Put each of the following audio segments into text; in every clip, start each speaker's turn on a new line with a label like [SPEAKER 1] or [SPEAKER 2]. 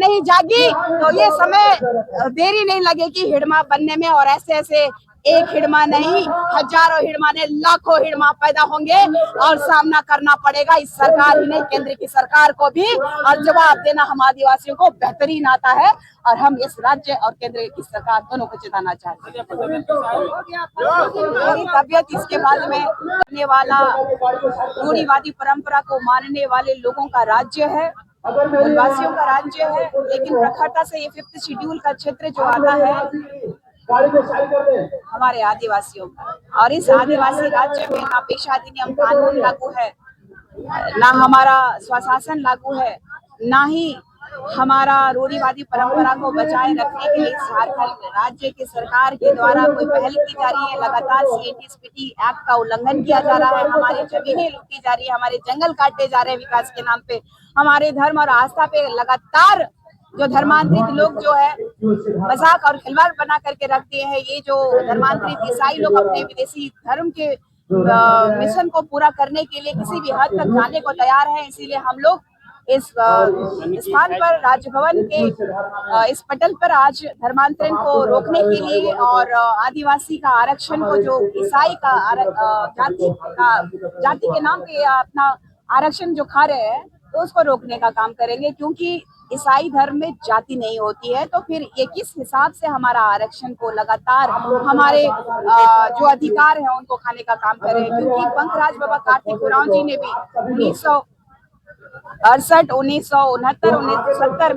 [SPEAKER 1] नहीं जागी तो ये समय देरी नहीं लगेगी हिड़मा बनने में, और ऐसे ऐसे एक हिड़मा नहीं, हजारों हिड़मा ने लाखों हिड़मा पैदा होंगे और सामना करना पड़ेगा इस सरकार ही नहीं, केंद्र की सरकार को भी, और जवाब देना हम आदिवासियों को बेहतरीन आता है। और हम इस राज्य और केंद्र की सरकार दोनों को जिताना चाहते हैं। मेरी तबियत इसके बाद में करने वाला रूढ़िवादी परंपरा को मानने वाले लोगों का राज्य है, वनवासियों का राज्य है, लेकिन प्रखरता से ये 5th शेड्यूल का क्षेत्र जो आता है हमारे आदिवासियों का, और इस आदिवासी राज्य में ना पेशा अधिनियम कानून लागू है, ना हमारा स्वशासन लागू है, ना ही हमारा रूढ़िवादी परंपरा को बचाए रखने के लिए झारखंड राज्य की सरकार के द्वारा कोई पहल की जा रही है। लगातार CNTSPT एक्ट का उल्लंघन किया जा रहा है, हमारी जमीनें लूटी जा रही है, हमारे जंगल काटे जा रहे हैं विकास के नाम पे, हमारे धर्म और आस्था पे लगातार जो धर्मांतरित लोग जो है मजाक और खिलवाड़ बना करके रखते हैं। ये जो धर्मांतरित ईसाई लोग अपने विदेशी धर्म के मिशन को पूरा करने के लिए किसी भी हद तक जाने को तैयार है, इसीलिए हम लोग इस स्थान पर राजभवन के इस पटल पर आज धर्मांतरण को रोकने के लिए और आदिवासी का आरक्षण को, जो ईसाई का जाति के नाम पे अपना आरक्षण जो खा रहे हैं, तो उसको रोकने का काम करेंगे, क्योंकि ईसाई धर्म में जाति नहीं होती है, तो फिर ये किस हिसाब से हमारा आरक्षण को लगातार हमारे जो अधिकार है उनको खाने का काम कर रहे हैं। क्योंकि पंकराज बाबा कार्तिक उरांव जी ने भी 1968, 1969, 1970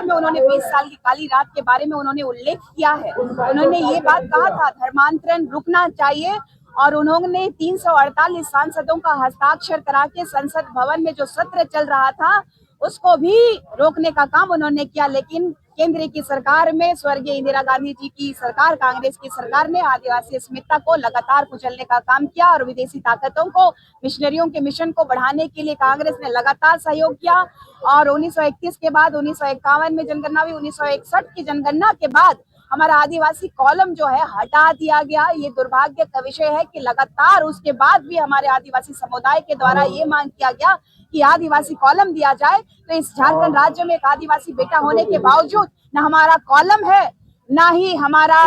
[SPEAKER 1] में उन्होंने 20 साल की काली रात के बारे में उन्होंने उल्लेख किया है। उन्होंने ये बात कहा था धर्मांतरण रुकना चाहिए, और उन्होंने 348 सांसदों का हस्ताक्षर करा के संसद भवन में जो सत्र चल रहा था उसको भी रोकने का काम उन्होंने किया। लेकिन केंद्र की सरकार में स्वर्गीय इंदिरा गांधी जी की सरकार, कांग्रेस की सरकार ने आदिवासी अस्मिता को लगातार कुचलने का काम किया, और विदेशी ताकतों को, मिशनरियों के मिशन को बढ़ाने के लिए कांग्रेस ने लगातार सहयोग किया। और 1931 के बाद 1951 में जनगणना हुई, 1961 की जनगणना के बाद हमारा आदिवासी कॉलम जो है हटा दिया गया। ये दुर्भाग्य का विषय है कि लगातार उसके बाद भी हमारे आदिवासी समुदाय के द्वारा ये मांग किया गया कि आदिवासी कॉलम दिया जाए। तो इस झारखंड राज्य में एक आदिवासी बेटा होने के बावजूद न हमारा कॉलम है, ना ही हमारा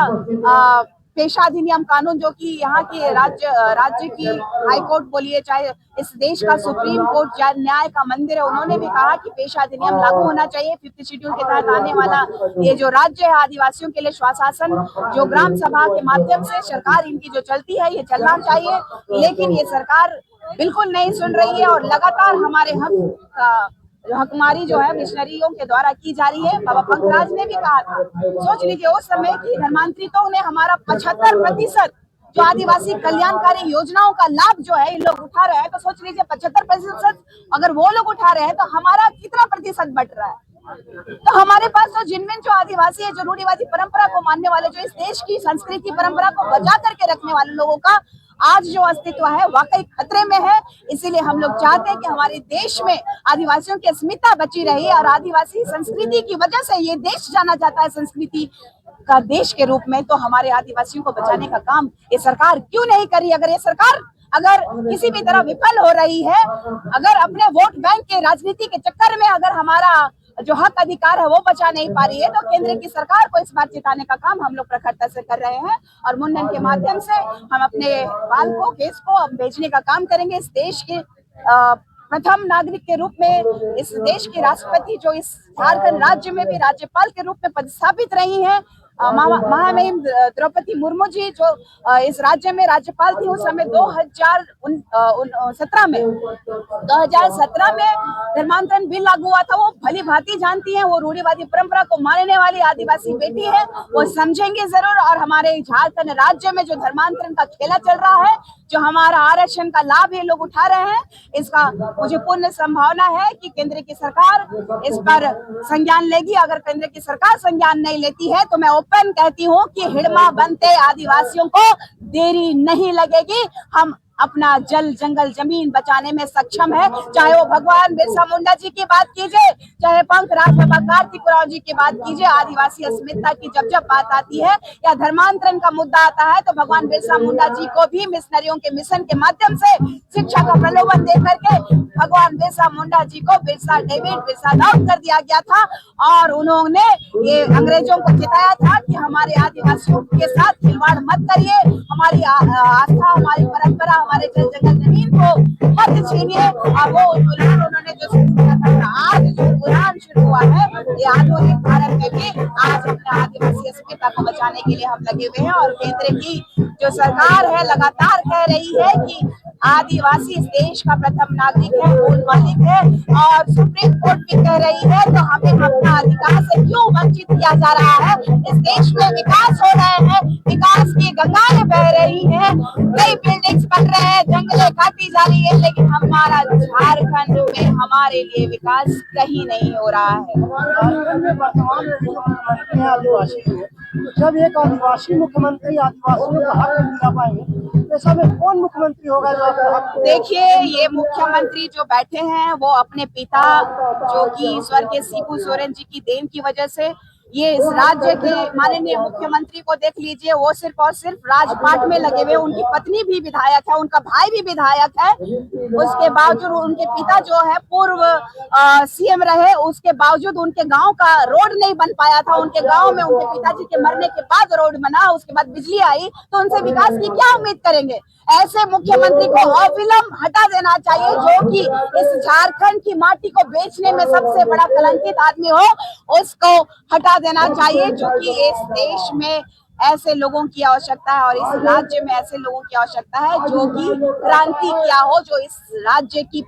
[SPEAKER 1] पेशा अधिनियम कानून, जो कि यहाँ के राज्य की हाईकोर्ट बोलिए, चाहे इस देश का सुप्रीम कोर्ट, चाहे न्याय का मंदिर है, उन्होंने भी कहा कि पेशा अधिनियम लागू होना चाहिए। 5th शेड्यूल के तहत आने वाला ये जो राज्य है आदिवासियों के लिए स्वशासन जो ग्राम सभा के माध्यम से सरकार इनकी जो चलती है, ये चलना चाहिए। लेकिन ये सरकार बिल्कुल नहीं सुन रही है, और लगातार हमारे हक का हकमारी जो है मिशनरियों के द्वारा की जा रही है। बाबा पंकराज ने भी कहा था, सोच लीजिए उस समय की धर्मांतरितों ने हमारा 75% जो आदिवासी कल्याणकारी योजनाओं का लाभ जो है ये लोग उठा रहे हैं, तो सोच लीजिए 75% अगर वो लोग उठा रहे हैं तो हमारा कितना प्रतिशत बट रहा है। तो हमारे पास जो जिनमें जो आदिवासी है, जो रूढ़िवादी परंपरा को मानने वाले, जो इस देश की संस्कृति परंपरा को बचा करके रखने वाले लोगों का आज जो अस्तित्व है वाकई खतरे में है। इसीलिए हम लोग चाहते हैं कि हमारे देश में आदिवासियों की अस्मिता बची रही, और आदिवासी संस्कृति की वजह से ये देश जाना जाता है संस्कृति का देश के रूप में। तो हमारे आदिवासियों को बचाने का काम ये सरकार क्यों नहीं करी? अगर ये सरकार किसी भी तरह विफल हो रही है, अगर अपने वोट बैंक के राजनीति के चक्कर में अगर हमारा जो हक अधिकार है वो बचा नहीं पा रही है, तो केंद्र की सरकार को इस बार जिताने का काम हम लोग प्रखरता से कर रहे हैं, और मुंडन के माध्यम से हम अपने बाल को, केस को भेजने का काम करेंगे। इस देश के प्रथम नागरिक के रूप में, इस देश की राष्ट्रपति जो इस झारखंड राज्य में भी राज्यपाल के रूप में पदस्थापित रही हैं, महामहिम द्रौपदी मुर्मू जी, जो इस राज्य में राज्यपाल थी उस समय 2017 में धर्मांतरण बिल लागू हुआ था। वो भली भांति जानती हैं, वो रूढ़िवादी परंपरा को मानने वाली आदिवासी बेटी है, वो समझेंगे जरूर। और हमारे झारखंड राज्य में जो धर्मांतरण का खेला चल रहा है, जो हमारा आरक्षण का लाभ ये लोग उठा रहे हैं, इसका मुझे पूर्ण संभावना है कि केंद्र की सरकार इस पर संज्ञान लेगी। अगर केंद्र की सरकार संज्ञान नहीं लेती है तो मैं ओपन कहती हूँ कि हिड़मा बनते आदिवासियों को देरी नहीं लगेगी। हम अपना जल जंगल जमीन बचाने में सक्षम है। चाहे वो भगवान बिरसा मुंडा जी की बात कीजिए, चाहे पंकराज बाबा कार्तिक उरांव जी की बात कीजिए, आदिवासी अस्मिता की जब बात आती है या धर्मांतरण का मुद्दा आता है तो भगवान बिरसा मुंडा जी को भी मिशनरियों के मिशन के माध्यम से शिक्षा का प्रलोभन दे करके भगवान बिरसा मुंडा जी को बिरसा डेविड, बिरसा दाऊद कर दिया गया था। और उन्होंने ये अंग्रेजों को चेताया था कि हमारे आदिवासियों के साथ खिलवाड़ मत करिए, हमारी आस्था, हमारी परंपरा, हमारे जल जंगल जमीन को मत छीनिए। और वो उन्होंने जो शुरू किया था, आज जो उड़ान शुरू हुआ है, ये आधुनिक भारत में भी आज अपने आदिवासी अस्मिता को बचाने के लिए हम लगे हुए हैं। और केंद्र की जो सरकार है लगातार कह रही है कि आदिवासी इस देश का प्रथम नागरिक है, मूल मालिक है, और सुप्रीम कोर्ट भी कह रही है तो हमें अपना अधिकार से क्यों वंचित किया जा रहा है। इस देश में विकास हो रहे हैं, विकास की गंगाएं बह रही हैं, कई बिल्डिंग्स बन रहे हैं, जंगलें काटी जा रही है, लेकिन हमारा झारखंड में हमारे लिए विकास कहीं नहीं हो रहा है।
[SPEAKER 2] झारखंड में वर्तमान में मुख्यमंत्री है आदिवासी है, तो जब एक आदिवासी मुख्यमंत्री आदिवासियों का हक नहीं दिला पाएंगे, ऐसा में कौन मुख्यमंत्री होगा जो आपका हक?
[SPEAKER 1] देखिए, ये मुख्यमंत्री जो बैठे हैं वो अपने पिता जो कि स्वर्गीय शिबू सोरेन जी की देन की वजह से, ये इस राज्य के माननीय मुख्यमंत्री को देख लीजिए, वो सिर्फ और सिर्फ राजपाट में लगे हुए। उनकी पत्नी भी विधायक है, उनका भाई भी विधायक है, उसके बावजूद उनके पिता जो है पूर्व सीएम रहे, उसके बावजूद उनके गांव का रोड नहीं बन पाया था। उनके गांव में उनके पिताजी के मरने के बाद रोड बना, उसके बाद बिजली आई, तो उनसे विकास की क्या उम्मीद करेंगे। ऐसे मुख्यमंत्री को अविलंब हटा देना चाहिए, जो कि इस झारखंड की माटी को बेचने में सबसे बड़ा कलंकित आदमी हो, उसको हटा देना चाहिए। जो कि इस देश में ऐसे लोगों की आवश्यकता है और इस राज्य में ऐसे लोगों की आवश्यकता है जो कि क्रांति किया हो, जो इस राज्य की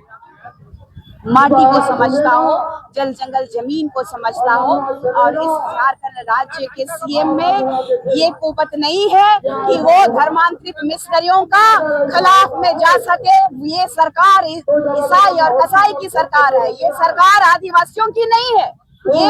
[SPEAKER 1] माटी को समझता हो, जल जंगल जमीन को समझता हो। और इस झारखंड राज्य के सीएम में ये कुपत नहीं है कि वो धर्मांतरित मिशनरियों का खिलाफ में जा सके। ये सरकार ईसाई और कसाई की सरकार है, ये सरकार आदिवासियों की नहीं है। ये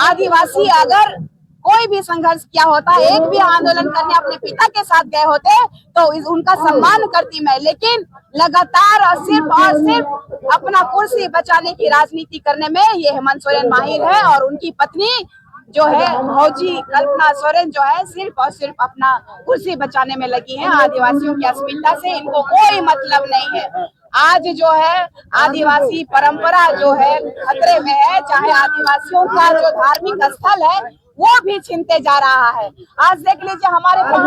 [SPEAKER 1] आदिवासी अगर कोई भी संघर्ष किया होता, एक भी आंदोलन करने अपने पिता के साथ गए होते तो उनका सम्मान करती मैं, लेकिन लगातार और सिर्फ अपना कुर्सी बचाने की राजनीति करने में ये हेमंत सोरेन माहिर है। और उनकी पत्नी जो है भौजी कल्पना सोरेन जो है सिर्फ और सिर्फ अपना कुर्सी बचाने में लगी है। आदिवासियों की अस्मिता से इनको कोई मतलब नहीं है। आज जो है आदिवासी परंपरा जो है खतरे में है, चाहे आदिवासियों का जो धार्मिक स्थल है वो भी छीनते जा रहा है। आज देख लीजिए, हमारे पान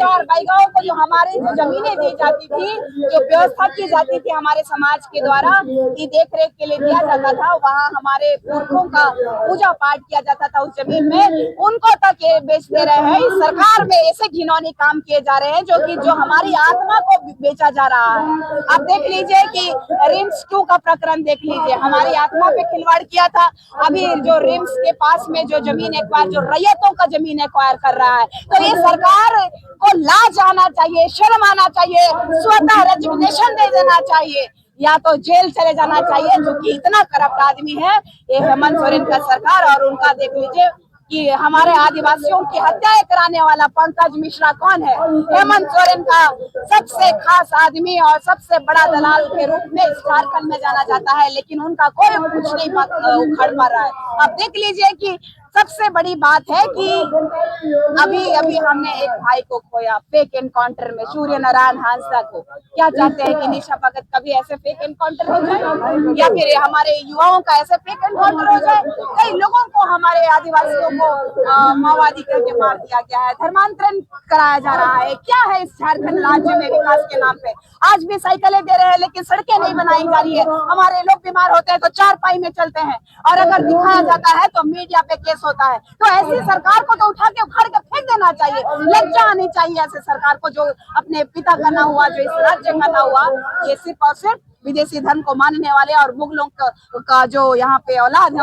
[SPEAKER 1] और बैगाओं को जो हमारे जो जमीनें दी जाती थी, जो व्यवस्था की जाती थी हमारे समाज के द्वारा की देख रेख के लिए दिया जाता था, वहाँ हमारे पुरखों का पूजा पाठ किया जाता था उस जमीन में, उनको तक ये बेच दे रहे हैं। इस सरकार में ऐसे घिनौनी काम किए जा रहे हैं जो हमारी आत्मा को बेचा जा रहा है। आप देख लीजिए कि रिम्स 2 का प्रकरण देख लीजिए, हमारी आत्मा पे खिलवाड़ किया था। अभी जो रिम्स के पास में जो जमीन एक्वायर, जो रैयतों का जमीन एक्वायर कर रहा है, तो ये सरकार को लाज आना चाहिए, शर्म आना चाहिए, स्वतः रेजिग्नेशन दे देना चाहिए, या तो जेल चले जाना चाहिए। जो कि इतना करप्ट आदमी है ये हेमंत सोरेन का सरकार। और उनका देख लीजिए कि हमारे आदिवासियों की हत्याएं कराने वाला पंकज मिश्रा कौन है? हेमंत सोरेन का सबसे खास आदमी और सबसे बड़ा दलाल के रूप में झारखंड में जाना जाता है, लेकिन उनका कोई कुछ नहीं उखड़ पा रहा है। अब देख लीजिए कि सबसे बड़ी बात है कि अभी हमने एक भाई को खोया फेक एनकाउंटर में, सूर्य नारायण हांसदा को। क्या चाहते हैं कि निशा भगत कभी ऐसे फेक एनकाउंटर हो जाए, या फिर हमारे युवाओं का ऐसे फेक एनकाउंटर हो जाए? कई लोगों को, हमारे आदिवासियों को माओवादी करके मार दिया गया है, धर्मांतरण कराया जा रहा है। क्या है इस झारखंड राज्य में विकास के नाम पे? आज भी साइकिलें दे रहे हैं लेकिन सड़कें नहीं बनाई जा रही है। हमारे लोग बीमार होते हैं तो 4 पाई में चलते हैं, और अगर दिखाया जाता है तो मीडिया पे केस होता है। तो ऐसी सरकार को तो उठा के उखाड़ के फेंक देना चाहिए। लज्जा आनी चाहिए ऐसे सरकार को, जो अपने पिता का ना हुआ, जो इस राज्य का ना हुआ, ये सिर्फ और सिर्फ विदेशी धन को मानने वाले और मुगलों का जो यहाँ पे औलाद है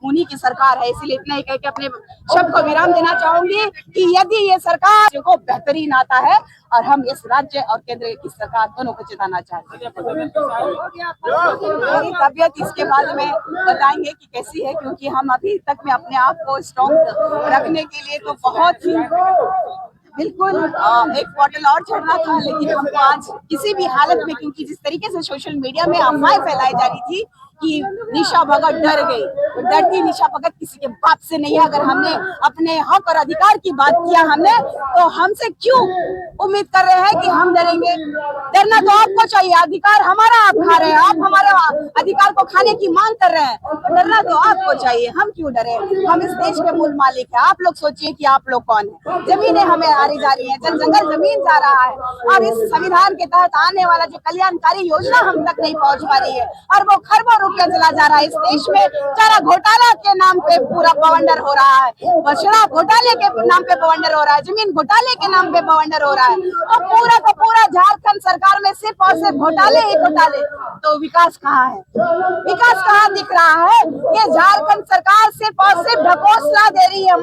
[SPEAKER 1] उन्हीं की सरकार है। इसीलिए इतना ही कह के अपने शब्द को विराम देना चाहूंगी कि यदि ये सरकार को बेहतरीन आता है, और हम इस राज्य और केंद्र की सरकार दोनों को जिताना चाहते हैं। मेरी तबीयत इसके बाद में बताएंगे कि कैसी है, क्योंकि हम अभी तक में अपने आप को स्ट्रॉन्ग रखने के लिए तो बहुत ही बिल्कुल एक बॉटल और चढ़ना था, लेकिन हमको आज किसी भी हालत में, क्योंकि जिस तरीके से सोशल मीडिया में अफवाहें फैलाई जा रही थी कि निशा भगत डर गई, तो डरती निशा भगत किसी के बाप से नहीं है। अगर हमने अपने हक और अधिकार की बात किया हमने, तो हमसे क्यों उम्मीद कर रहे हैं कि हम डरेंगे? डरना तो आपको चाहिए, अधिकार हमारा आप खा रहे हैं, आप हमारे अधिकार को खाने की मांग कर रहे हैं, तो डरना तो आपको चाहिए। हम क्यों डरे? हम इस देश के मूल मालिक हैं। आप लोग सोचिए कि आप लोग कौन है। जमीनें हमें हारी जा रही है, जन जंगल जमीन जा रहा है, और इस संविधान के तहत आने वाला जो कल्याणकारी योजना हम तक नहीं पहुंच पा रही है, और वो खरबों रुपया चला जा रहा है। इस देश में चारा घोटाला के नाम पे पूरा बवंडर हो रहा है, शराब घोटाले के नाम पे बवंडर हो रहा है, जमीन घोटाले के नाम पे बवंडर हो रहा है, और पूरा का पूरा झारखंड सरकार में सिर्फ और सिर्फ घोटाले ही घोटाले। तो विकास कहाँ है? विकास कहाँ दिख रहा है? ये झारखंड सरकार सिर्फ और सिर्फ ढकोसला दे रही है।